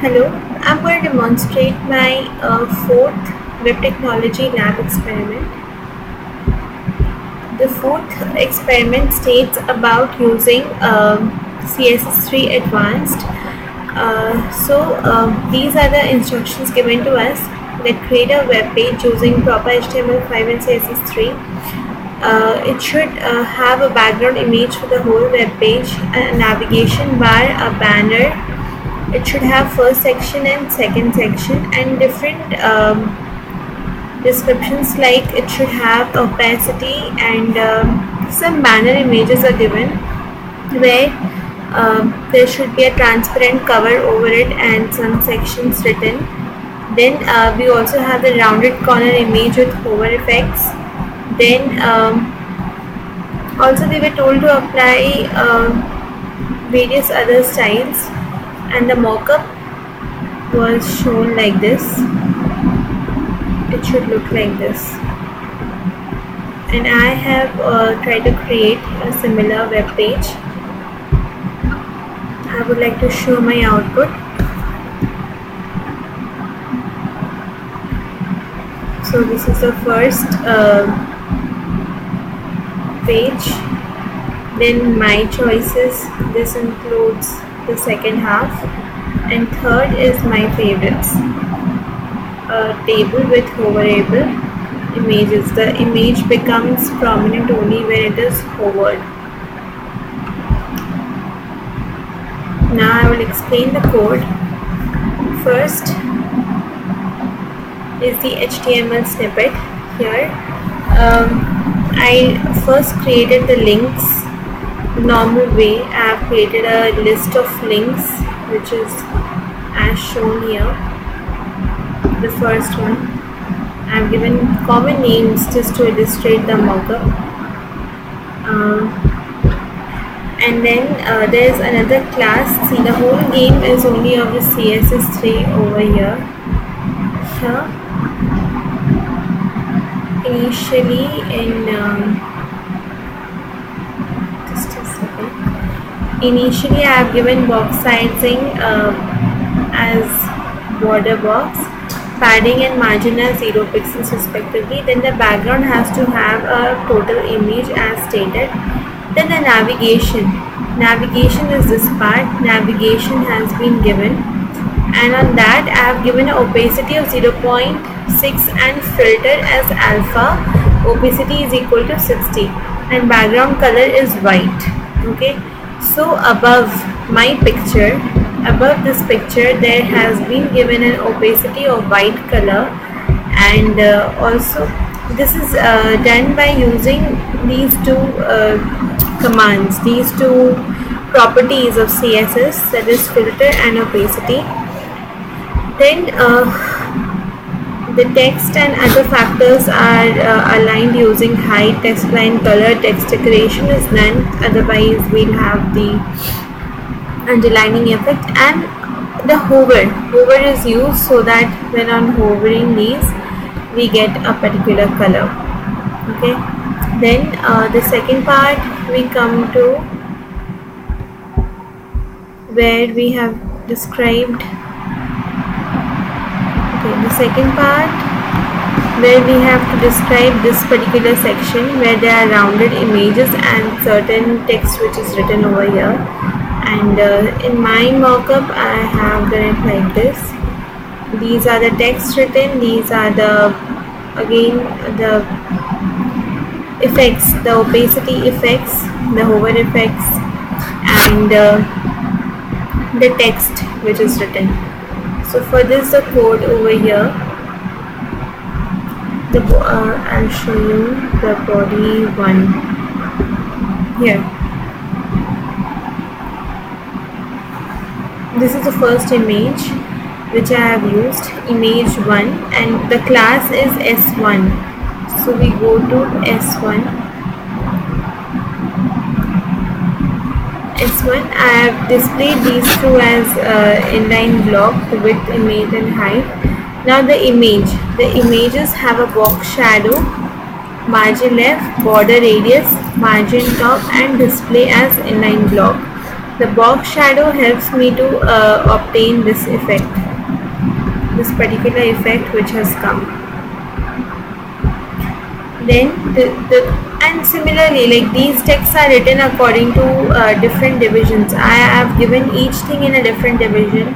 Hello, I'm going to demonstrate my fourth web technology lab experiment. The fourth experiment states about using CSS3 Advanced. These are the instructions given to us that create a web page using proper HTML5 and CSS3. It should have a background image for the whole web page, a navigation bar, a banner. It should have first section and second section and different descriptions, like it should have opacity and some banner images are given where there should be a transparent cover over it and some sections written. Then we also have the rounded corner image with hover effects. Then also we were told to apply various other styles, and the mockup was shown like this. It should look like this, and I have tried to create a similar web page. I would like to show my output. So this is the first page, then my choices. This includes the second half, and third is my favorites. A table with hoverable images. The image becomes prominent only when it is hovered. Now I will explain the code. First is the HTML snippet. Here I first created the links normal way. I have created a list of links which is as shown here. The first one, I have given common names just to illustrate the mockup, and then there is another class. See, the whole game is only of the CSS3 over here. Initially in just a second. Initially, I have given box sizing as border box, padding and margin as 0 pixels respectively. Then the background has to have a total image as stated. Then the navigation is this part. Navigation has been given, and on that I have given an opacity of 0.6 and filter as alpha. Opacity is equal to 60 and background color is white. Okay, so above my picture, above this picture, there has been given an opacity of white color, and also this is done by using these two commands, these two properties of CSS, that is filter and opacity. Then the text and other factors are aligned using height, text line, color. Text decoration is none, otherwise we'll have the underlining effect. And the hover is used so that when on hovering these we get a particular color. Okay, then the second part we come to where we have described. Okay, the second part where we have to describe this particular section where there are rounded images and certain text which is written over here. And in my mockup I have done it like this. These are the text written, these are the effects, the opacity effects, the hover effects, and the text which is written. So for this, the code over here, I'll show you the body one here. This is the first image which I have used, image 1, and the class is S1. So we go to S1. S1, I have displayed these two as inline block, the width, image and height. Now the images have a box shadow, margin left, border radius, margin top, and display as inline block. The box shadow helps me to obtain this effect, this particular effect which has come. Then and similarly, like these texts are written according to different divisions. I have given each thing in a different division.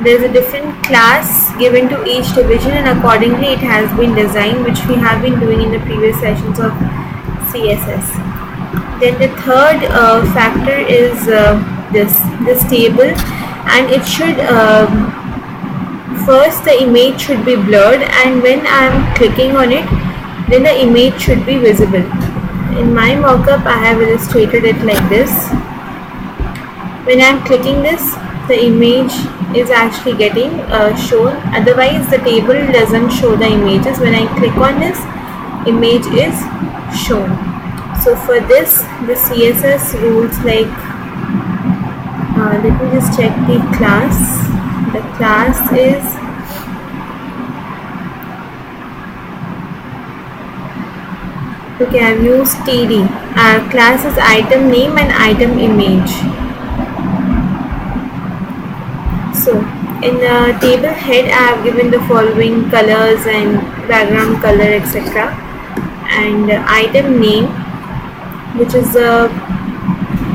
There is a different class given to each division, and accordingly it has been designed, which we have been doing in the previous sessions of CSS. Then the third factor is this table, and it should first the image should be blurred, and when I am clicking on it, then the image should be visible. In my mockup I have illustrated it like this. When I am clicking this, the image is actually getting shown, otherwise the table doesn't show the images. When I click on this, image is shown. So for this, the CSS rules, like let me just check the class. The class is okay, I've used TD. Our class is item name and item image. So in the table head I have given the following colors and background color, etc. And item name, which is the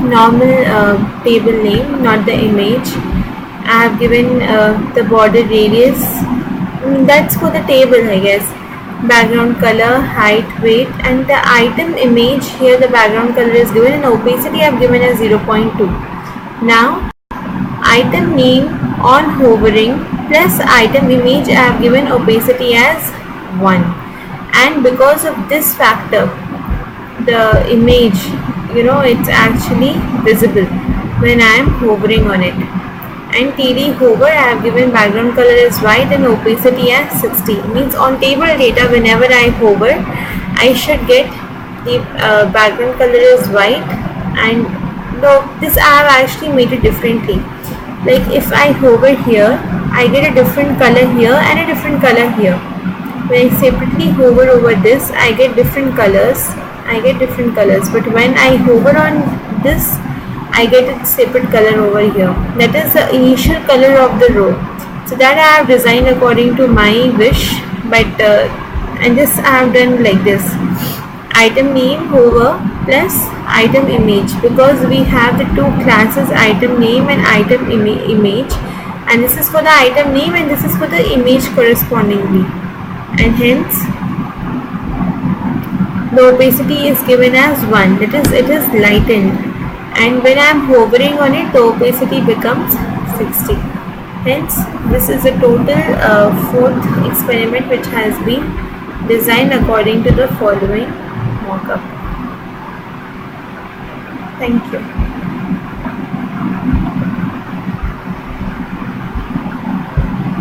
normal table name, not the image. I have given the border radius. That's for the table, I guess. Background color, height, weight, and the item image, here the background color is given, and opacity I have given as 0.2. Now item name on hovering plus item image I have given opacity as 1, and because of this factor the image, it's actually visible when I am hovering on it. And TD hover I have given background color as white and opacity as 60. Means on table data, whenever I hover, I should get the background color is white. And this I have actually made it differently. Like if I hover here, I get a different color here and a different color here. When I separately hover over this, I get different colors. But when I hover on this, I get a separate color over here. That is the initial color of the row. So that I have designed according to my wish. But and this I have done like this: item name hover plus item image, because we have the two classes, item name and item image, and this is for the item name and this is for the image correspondingly, and hence the opacity is given as 1. It is lightened, and when I am hovering on it, the opacity becomes 60. Hence this is a total fourth experiment which has been designed according to the following mockup. Thank you.